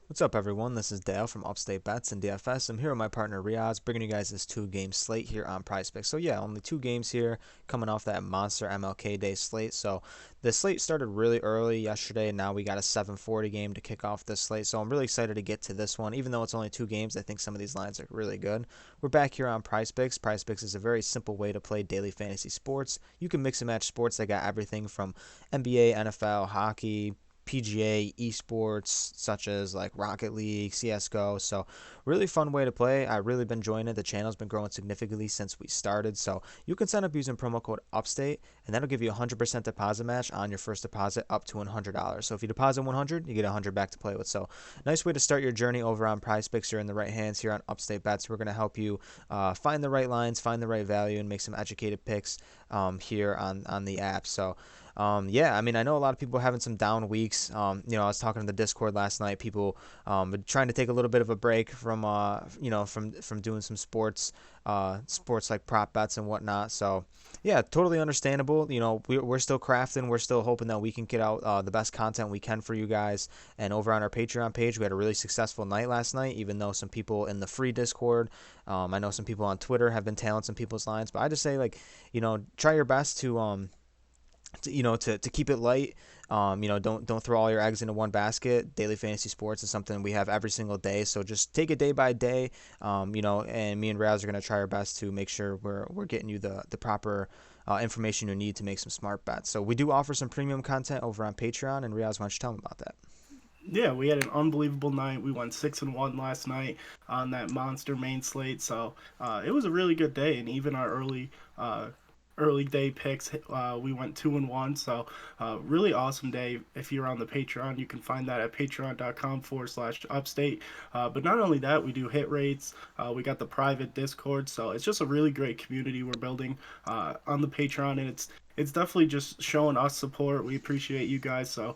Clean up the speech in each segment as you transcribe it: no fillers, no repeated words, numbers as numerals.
What's up, everyone? This is Dale from Upstate Bets and DFS. I'm here with my partner Reoz, bringing you guys this two-game slate here on prizepicks. So yeah, only two games here, coming off that monster MLK Day slate. So the slate started really early yesterday, and now we got a 7:40 game to kick off this slate. So I'm really excited to get to this one. Even though it's only two games, I think some of these lines are really good. We're back here on prizepicks. Prizepicks is a very simple way to play daily fantasy sports. You can mix and match sports. They got everything from NBA, NFL, hockey, PGA, esports such as like Rocket League, CS:GO. So really fun way to play. I've really been enjoying it. The channel's been growing significantly since we started. So you can sign up using promo code Upstate, and that'll give you a 100% deposit match on your first deposit up to $100. So if you deposit 100, you get 100 back to play with. So nice way to start your journey over on PrizePicks. You're in the right hands here on Upstate Bets. We're gonna help you find the right lines, find the right value, and make some educated picks here on the app. So yeah, I mean, I know a lot of people are having some down weeks. I was talking to the Discord last night. People trying to take a little bit of a break from, from doing some sports like prop bets and whatnot. So, yeah, totally understandable. We're still crafting. We're still hoping that we can get out the best content we can for you guys. And over on our Patreon page, we had a really successful night last night. Even though some people in the free Discord, I know some people on Twitter have been tailing some people's lines. But I just say like, try your best to keep it light. Don't throw all your eggs into one basket. Daily fantasy sports is something we have every single day, so just take it day by day. And me and Raz are gonna try our best to make sure we're getting you the proper information you need to make some smart bets. So we do offer some premium content over on Patreon, and Raz, why don't you tell them about that? Yeah, we had an unbelievable night. We went 6-1 last night on that monster main slate. So it was a really good day, and even our early day picks, we went 2-1. So really awesome day. If you're on the Patreon, you can find that at patreon.com/upstate. But not only that, we do hit rates. We got the private Discord, so it's just a really great community we're building on the Patreon, and it's definitely just showing us support. We appreciate you guys, so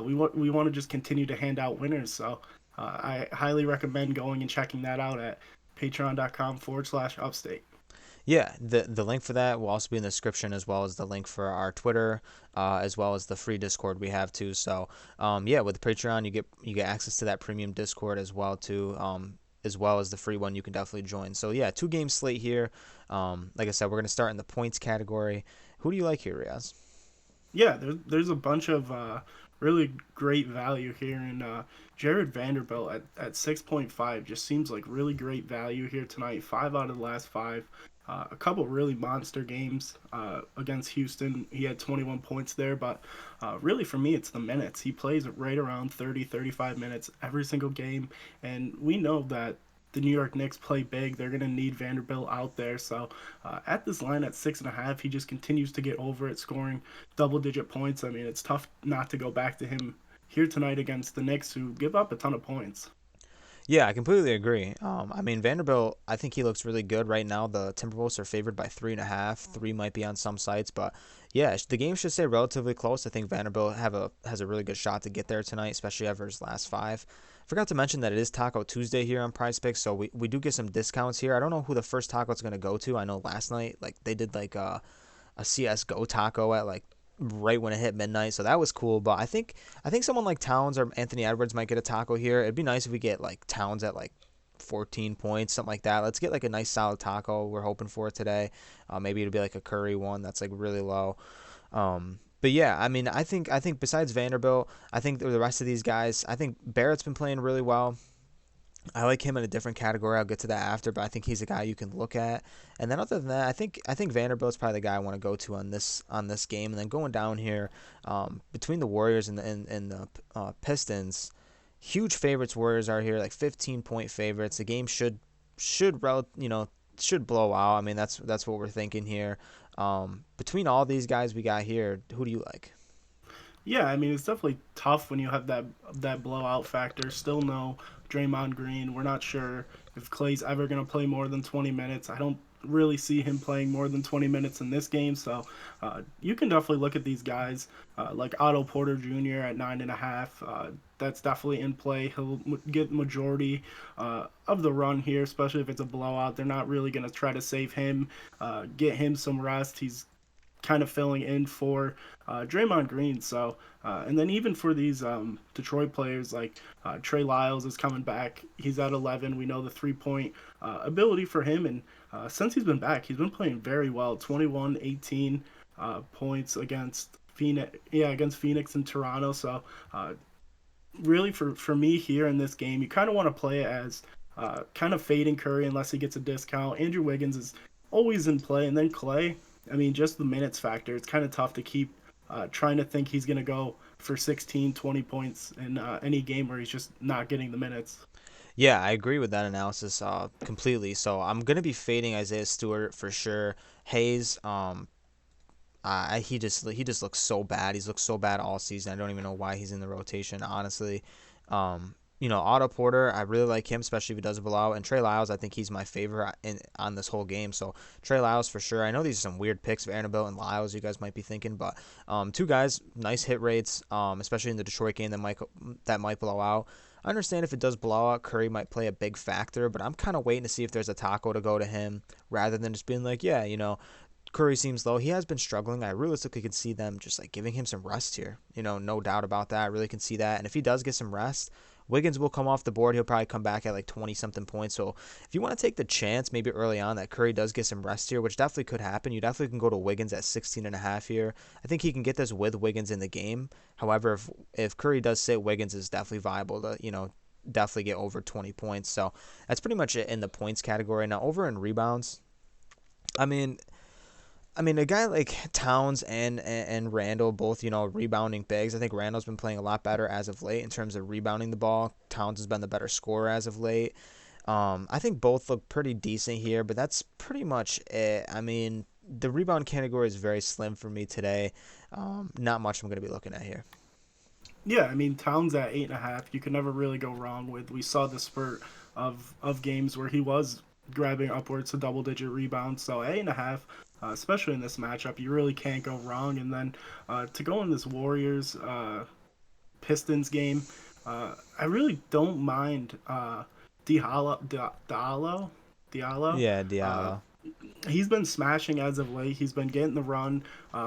we want to just continue to hand out winners. So I highly recommend going and checking that out at patreon.com/upstate. Yeah, the link for that will also be in the description, as well as the link for our Twitter, as well as the free Discord we have too. So, yeah, with Patreon, you get access to that premium Discord as well too, as well as the free one. You can definitely join. So yeah, two game slate here. Like I said, we're gonna start in the points category. Who do you like here, Riaz? Yeah, there's a bunch of really great value here, and Jared Vanderbilt at 6.5 just seems like really great value here tonight. Five out of the last five. A couple really monster games against Houston. He had 21 points there, but really for me, it's the minutes. He plays right around 30, 35 minutes every single game, and we know that the New York Knicks play big. They're going to need Vanderbilt out there. So at this line at 6.5, he just continues to get over it, scoring double-digit points. I mean, it's tough not to go back to him here tonight against the Knicks, who give up a ton of points. Yeah, I completely agree. I mean Vanderbilt, I think he looks really good right now. The Timberwolves are favored by 3.5. Three might be on some sites, but yeah, the game should stay relatively close. I think Vanderbilt has a really good shot to get there tonight, especially over his last five. Forgot to mention that it is Taco Tuesday here on Prize Picks, so we do get some discounts here. I don't know who the first taco is going to go to. I know last night like they did like a CS:GO taco at like right when it hit midnight, so that was cool. But I think someone like Towns or Anthony Edwards might get a taco here. It'd be nice if we get like Towns at like 14 points, something like that. Let's get like a nice solid taco. We're hoping for it today. Maybe it'll be like a curry one that's like really low. But yeah, I mean, I think besides Vanderbilt, I think the rest of these guys, I think Barrett's been playing really well. I like him in a different category. I'll get to that after, but I think he's a guy you can look at. And then other than that, I think Vanderbilt's probably the guy I want to go to on this game. And then going down here, between the Warriors and the Pistons, huge favorites. Warriors are here, like 15-point favorites. The game should blow out. I mean, that's what we're thinking here. Between all these guys we got here, who do you like? Yeah, I mean it's definitely tough when you have that blowout factor. Still no Draymond Green. We're not sure if Clay's ever going to play more than 20 minutes. I don't really see him playing more than 20 minutes in this game. So you can definitely look at these guys like Otto Porter Jr. at 9.5. That's definitely in play. He'll get majority of the run here, especially if it's a blowout. They're not really going to try to save him, get him some rest. He's kind of filling in for Draymond Green. So, and then even for these Detroit players like Trey Lyles is coming back. He's at 11. We know the 3 point ability for him, and since he's been back, he's been playing very well. 21, 18 points against Phoenix, yeah, against Phoenix and Toronto. So, really for me here in this game, you kind of want to play it as kind of fading Curry unless he gets a discount. Andrew Wiggins is always in play, and then Clay. I mean, just the minutes factor. It's kind of tough to keep trying to think he's going to go for 16, 20 points in any game where he's just not getting the minutes. Yeah, I agree with that analysis completely. So I'm gonna be fading Isaiah Stewart for sure. Hayes, he just looks so bad. He's looked so bad all season. I don't even know why he's in the rotation, honestly. Otto Porter, I really like him, especially if he does blow out. And Trey Lyles, I think he's my favorite on this whole game. So Trey Lyles for sure. I know these are some weird picks, Vanderbilt and Lyles, you guys might be thinking, but two guys, nice hit rates, especially in the Detroit game that might blow out. I understand if it does blow out, Curry might play a big factor, but I'm kind of waiting to see if there's a taco to go to him rather than just being like, yeah, Curry seems low. He has been struggling. I realistically could see them just like giving him some rest here. No doubt about that. I really can see that. And if he does get some rest, Wiggins will come off the board. He'll probably come back at like 20 something points. So if you want to take the chance maybe early on that Curry does get some rest here, which definitely could happen, you definitely can go to Wiggins at 16.5 here. I think he can get this with Wiggins in the game. However, if Curry does sit, Wiggins is definitely viable to, definitely get over 20 points. So that's pretty much it in the points category. Now over in rebounds, I mean, a guy like Towns and Randall, both rebounding bigs. I think Randall's been playing a lot better as of late in terms of rebounding the ball. Towns has been the better scorer as of late. I think both look pretty decent here, but that's pretty much it. I mean, the rebound category is very slim for me today. Not much I'm going to be looking at here. Yeah, I mean Towns at 8.5, you can never really go wrong with. We saw the spurt of games where he was grabbing upwards to double digit rebounds. So 8.5, especially in this matchup, you really can't go wrong. And then to go in this Warriors Pistons game, I really don't mind Diallo. Yeah, Uh, Diallo. he's been smashing as of late. He's been getting the run.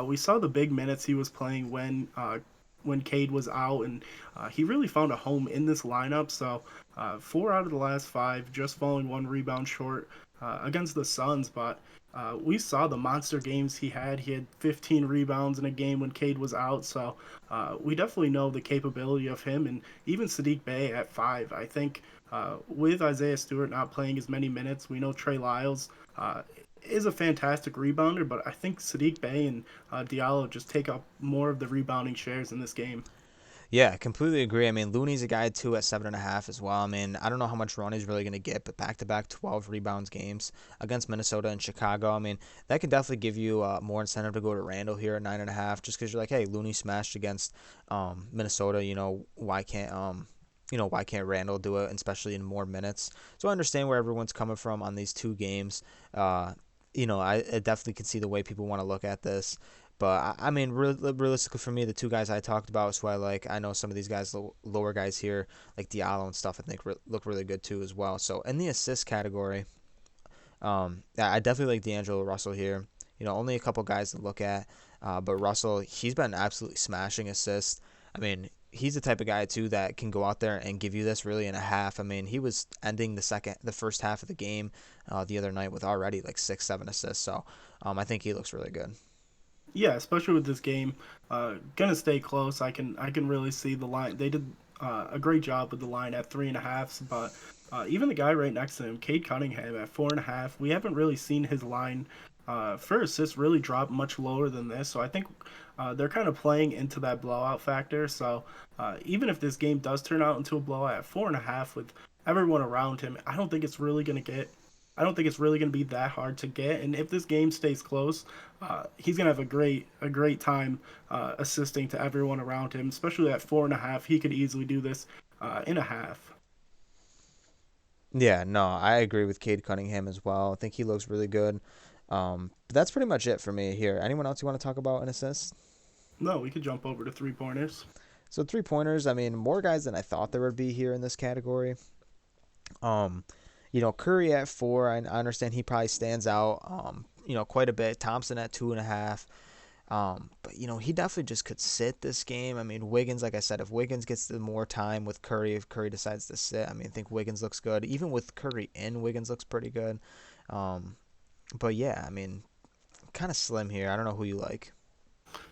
We saw the big minutes he was playing when Cade was out, and he really found a home in this lineup. So 4 out of the last 5, just falling 1 rebound short against the Suns. But we saw the monster games he had. He had 15 rebounds in a game when Cade was out. So we definitely know the capability of him, and even Sadiq Bey at 5. I think with Isaiah Stewart not playing as many minutes, we know Trey Lyles is a fantastic rebounder, but I think Sadiq Bey and Diallo just take up more of the rebounding shares in this game. Yeah, I completely agree. I mean, Looney's a guy too at 7.5 as well. I mean, I don't know how much run he's really going to get, but back-to-back 12 rebounds games against Minnesota and Chicago. I mean, that could definitely give you more incentive to go to Randall here at 9.5, just because you're like, hey, Looney smashed against Minnesota. Why can't Randall do it, especially in more minutes? So I understand where everyone's coming from on these two games. I definitely can see the way people want to look at this. But I mean, realistically for me, the two guys I talked about is who I like. I know some of these guys, lower guys here, like Diallo and stuff, I think look really good too as well. So in the assist category, yeah, I definitely like D'Angelo Russell here. Only a couple guys to look at, but Russell, he's been absolutely smashing assists. I mean, he's the type of guy too that can go out there and give you this really in a half. I mean, he was ending the first half of the game the other night with already like 6, 7 assists. So I think he looks really good. Yeah, especially with this game, gonna stay close. I can really see the line. They did a great job with the line at 3.5, but even the guy right next to him, Cade Cunningham at 4.5, we haven't really seen his line for assists really drop much lower than this. So I think they're kind of playing into that blowout factor. So even if this game does turn out into a blowout at 4.5 with everyone around him, I don't think it's really going to be that hard to get. And if this game stays close, he's going to have a great time assisting to everyone around him, especially at 4.5. He could easily do this in a half. Yeah, no, I agree with Cade Cunningham as well. I think he looks really good. But that's pretty much it for me here. Anyone else you want to talk about an assist? No, we could jump over to 3 pointers. So 3 pointers, I mean, more guys than I thought there would be here in this category. Um, Curry at 4, I understand he probably stands out, quite a bit. Thompson at 2.5. But he definitely just could sit this game. I mean, Wiggins, like I said, if Wiggins gets the more time with Curry, if Curry decides to sit, I mean, I think Wiggins looks good. Even with Curry in, Wiggins looks pretty good. Um, but yeah, I mean, kind of slim here. I don't know who you like.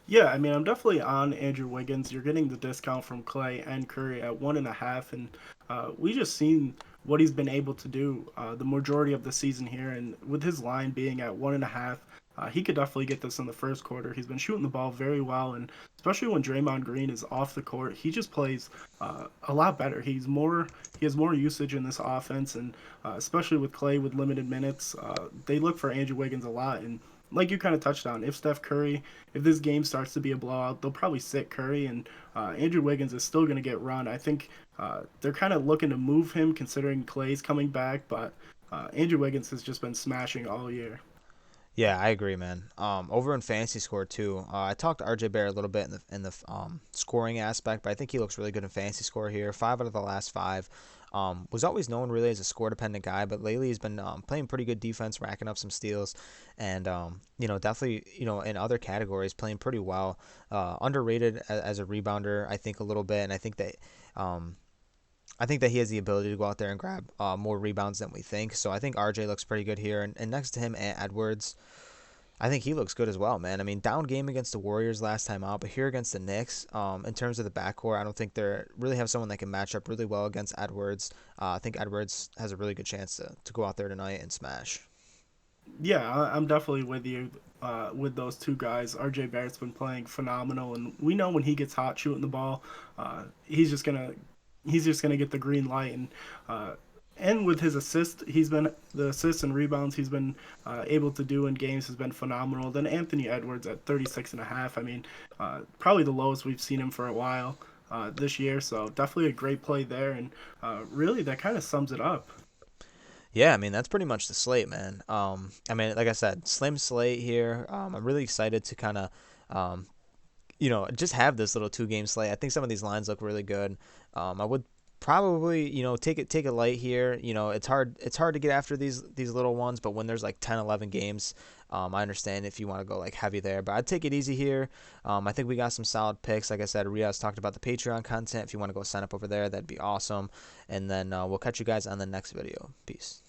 Yeah, I mean, I'm definitely on Andrew Wiggins. You're getting the discount from Clay and Curry at 1.5, and we just seen what he's been able to do the majority of the season here. And with his line being at 1.5, he could definitely get this in the first quarter. He's been shooting the ball very well, and especially when Draymond Green is off the court, he just plays a lot better. He has more usage in this offense, and especially with Clay with limited minutes, they look for Andrew Wiggins a lot. And like you kind of touched on, if this game starts to be a blowout, they'll probably sit Curry, and Andrew Wiggins is still going to get run. I think they're kind of looking to move him considering Clay's coming back, but Andrew Wiggins has just been smashing all year. Yeah, I agree, man. Over in fantasy score too. I talked to RJ Barrett a little bit in the scoring aspect, but I think he looks really good in fantasy score here. 5 out of the last 5. Was always known really as a score dependent guy, but lately he's been playing pretty good defense, racking up some steals, and definitely in other categories playing pretty well. Underrated as a rebounder, I think a little bit, and um, I think that he has the ability to go out there and grab more rebounds than we think. So I think RJ looks pretty good here. And next to him, Edwards, I think he looks good as well, man. I mean, down game against the Warriors last time out, but here against the Knicks, in terms of the backcourt, I don't think they really have someone that can match up really well against Edwards. I think Edwards has a really good chance to go out there tonight and smash. Yeah, I'm definitely with you with those two guys. RJ Barrett's been playing phenomenal, and we know when he gets hot shooting the ball, he's just gonna get the green light. Uh, and with his assist, the assists and rebounds he's been able to do in games has been phenomenal. Then Anthony Edwards at 36.5. I mean, probably the lowest we've seen him for a while this year. So definitely a great play there, and really that kind of sums it up. Yeah, I mean that's pretty much the slate, man. I mean, like I said, slim slate here. I'm really excited to kind of um, just have this little 2 game slate. I think some of these lines look really good. I would probably, take it light here. It's hard to get after these little ones, but when there's like 10, 11 games, I understand if you want to go like heavy there, but I'd take it easy here. I think we got some solid picks. Like I said, Reoz talked about the Patreon content. If you want to go sign up over there, that'd be awesome. And then we'll catch you guys on the next video. Peace.